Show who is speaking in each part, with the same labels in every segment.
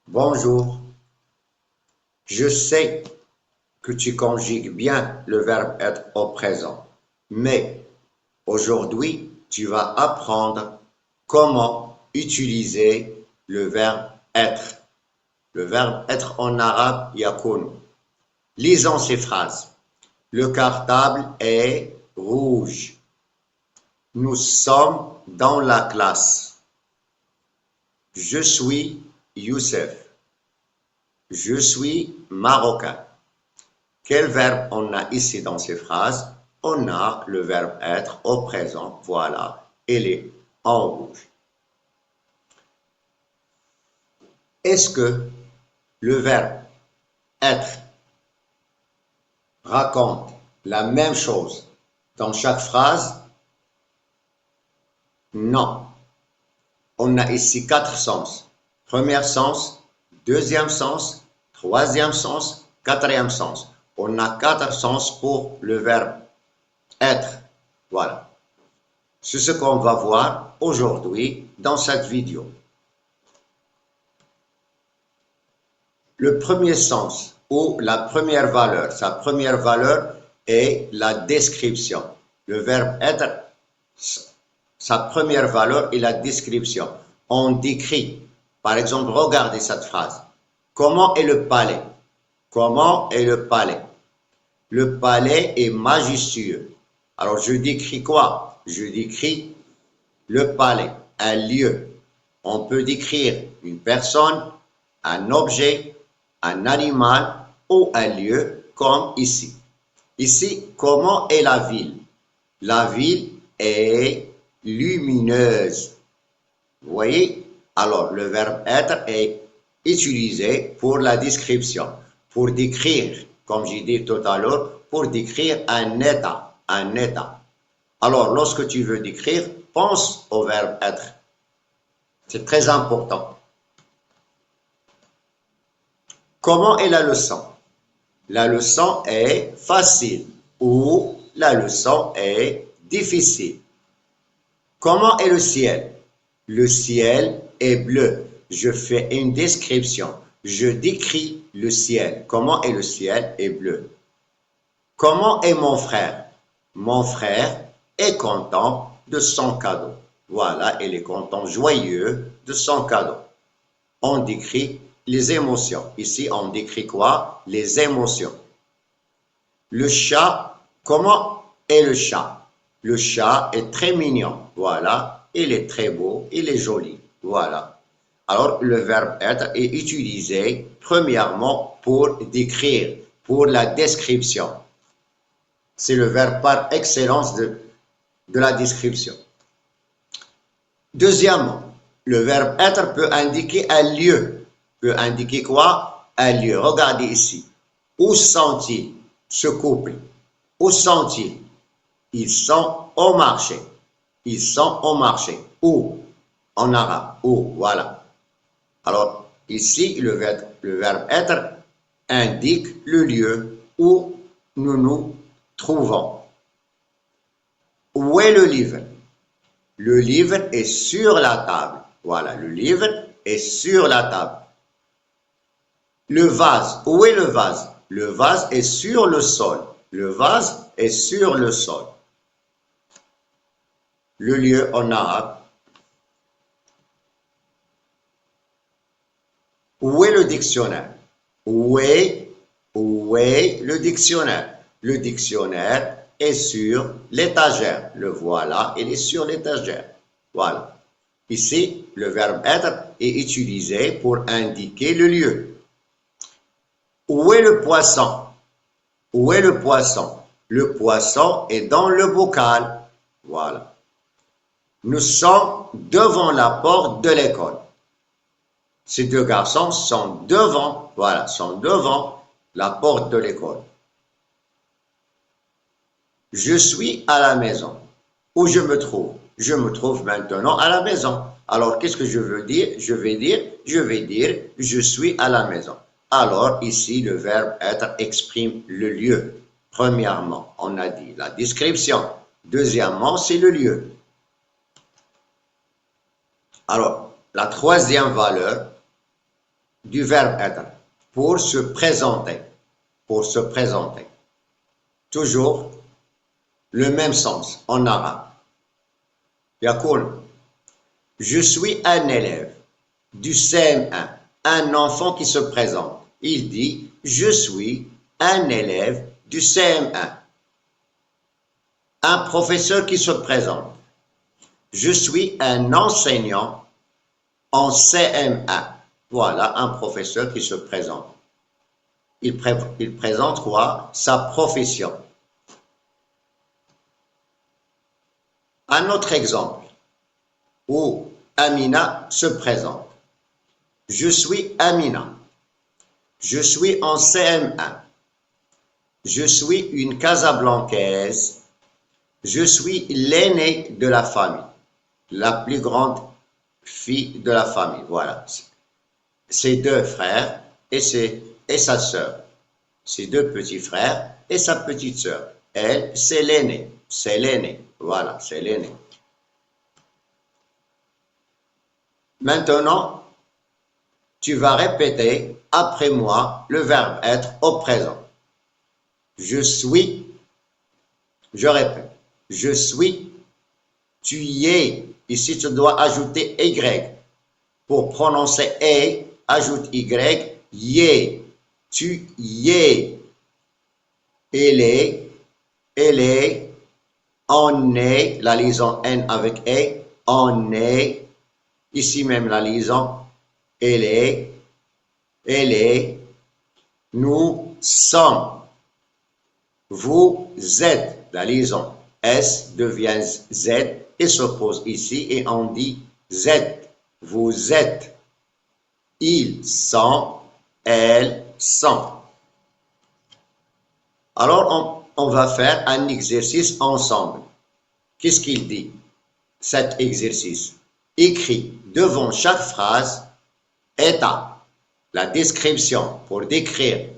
Speaker 1: Bonjour, je sais que tu conjugues bien le verbe être au présent, mais aujourd'hui, tu vas apprendre comment utiliser le verbe être. Le verbe être en arabe, yakun. Lisons ces phrases. Le cartable est rouge. Nous sommes dans la classe. Je suis Youssef. Je suis marocain. Quel verbe on a ici dans ces phrases? On a le verbe être au présent, voilà, il est en rouge. Est-ce que le verbe être raconte la même chose dans chaque phrase? Non. On a ici quatre sens. Premier sens, deuxième sens, troisième sens, quatrième sens. On a quatre sens pour le verbe être. Voilà. C'est ce qu'on va voir aujourd'hui dans cette vidéo. Le premier sens ou la première valeur, sa première valeur est la description. Le verbe être, sa première valeur est la description. On décrit. Par exemple, regardez cette phrase. Comment est le palais? Comment est le palais? Le palais est majestueux. Alors, je décris quoi? Je décris le palais, un lieu. On peut décrire une personne, un objet, un animal ou un lieu comme ici. Ici, comment est la ville? La ville est lumineuse. Vous voyez? Alors, le verbe être est utilisé pour la description, pour décrire, comme j'ai dit tout à l'heure, pour décrire un état, un état. Alors, lorsque tu veux décrire, pense au verbe être. C'est très important. Comment est la leçon? La leçon est facile ou la leçon est difficile. Comment est le ciel? Le ciel est bleu. Je fais une description. Je décris le ciel. Comment est le ciel est bleu. Comment est mon frère? Mon frère est content de son cadeau. Voilà, il est content, joyeux de son cadeau. On décrit les émotions. Ici, on décrit quoi? Les émotions. Le chat, comment est le chat? Le chat est très mignon. Voilà, il est très beau, il est joli. Voilà. Alors, le verbe être est utilisé premièrement pour décrire, pour la description. C'est le verbe par excellence de la description. Deuxièmement, le verbe être peut indiquer un lieu. Peut indiquer quoi? Un lieu. Regardez ici. Où sont-ils, ce couple? Où sont-ils? Ils sont au marché. Ils sont au marché. Où? En arabe. Où? Voilà. Alors, ici, le verbe être indique le lieu où nous nous trouvons. Où est le livre? Le livre est sur la table. Voilà, le livre est sur la table. Le vase, où est le vase? Le vase est sur le sol. Le vase est sur le sol. Le lieu en arabe. Où est le dictionnaire? Où est le dictionnaire? Le dictionnaire est sur l'étagère. Le voilà, il est sur l'étagère. Voilà. Ici, le verbe être est utilisé pour indiquer le lieu. Où est le poisson? Où est le poisson? Le poisson est dans le bocal. Voilà. Nous sommes devant la porte de l'école. Ces deux garçons sont devant, voilà, sont devant la porte de l'école. Je suis à la maison. Où je me trouve? Je me trouve maintenant à la maison. Alors, qu'est-ce que je veux dire? Je vais dire, je suis à la maison. Alors, ici, le verbe être exprime le lieu. Premièrement, on a dit la description. Deuxièmement, c'est le lieu. Alors, la troisième valeur du verbe être pour se présenter. Pour se présenter. Toujours le même sens en arabe. يقول je suis un élève du CM1, un enfant qui se présente. Il dit je suis un élève du CM1, un professeur qui se présente. Je suis un enseignant en CM1. Voilà un professeur qui se présente. Il présente quoi? Sa profession. Un autre exemple où Amina se présente. Je suis Amina. Je suis en CM1. Je suis une Casablancaise. Je suis l'aînée de la famille. La plus grande fille de la famille. Voilà. Ses deux frères et sa sœur. Ses deux petits frères et sa petite sœur. Elle, c'est l'aînée. C'est l'aînée. Voilà, c'est l'aînée. Maintenant, tu vas répéter après moi le verbe être au présent. Je suis, je répète, je suis, tu y es. Ici, tu dois ajouter Y. Pour prononcer E, ajoute Y, y, tu y es. Elle est, on est, la liaison N avec E, on est. Ici même la liaison, elle est, nous sommes, vous êtes, la liaison S devient Z et s'oppose ici et on dit Z, vous êtes, ils sont, elles sont. Alors on va faire un exercice ensemble. Qu'est-ce qu'il dit, cet exercice? Écrit devant chaque phrase état, la description pour décrire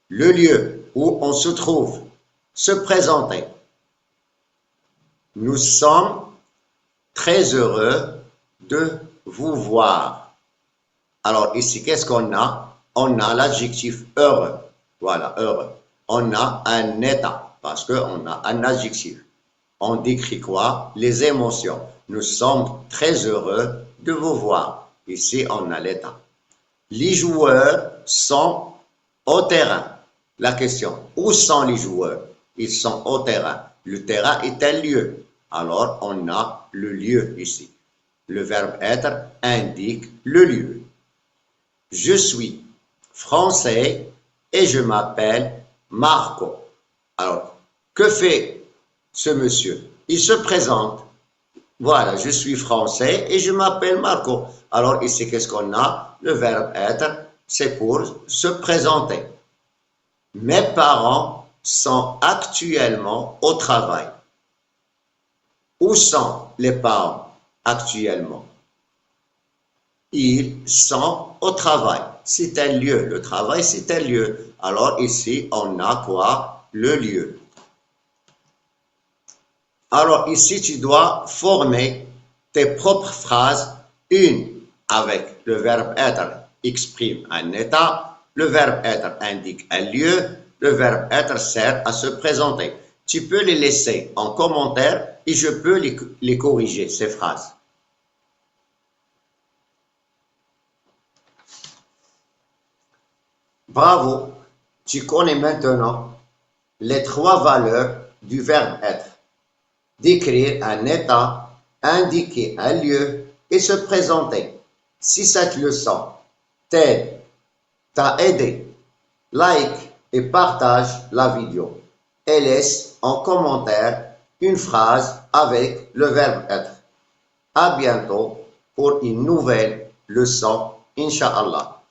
Speaker 1: le lieu où on se trouve, se présenter. Nous sommes très heureux de vous voir. Alors ici, qu'est-ce qu'on a? On a l'adjectif heureux. Voilà, heureux. On a un état parce qu'on a un adjectif. On décrit quoi? Les émotions. Nous sommes très heureux de vous voir. Ici, on a l'état. Les joueurs sont au terrain. La question, où sont les joueurs? Ils sont au terrain. Le terrain est un lieu. Alors, on a le lieu ici. Le verbe être indique le lieu. Je suis français et je m'appelle Marco. Alors, que fait ce monsieur? Il se présente. Voilà, je suis français et je m'appelle Marco. Alors ici, qu'est-ce qu'on a? Le verbe être, c'est pour se présenter. Mes parents sont actuellement au travail. Où sont les parents actuellement? Ils sont au travail. C'est un lieu. Le travail, c'est un lieu. Alors ici, on a quoi? Le lieu. Alors ici, tu dois former tes propres phrases, une avec le verbe être exprime un état, le verbe être indique un lieu, le verbe être sert à se présenter. Tu peux les laisser en commentaire et je peux les corriger, ces phrases. Bravo, tu connais maintenant les trois valeurs du verbe être. Décrire un état, indiquer un lieu et se présenter. Si cette leçon t'a aidé, like et partage la vidéo et laisse en commentaire une phrase avec le verbe être. À bientôt pour une nouvelle leçon, Inch'Allah.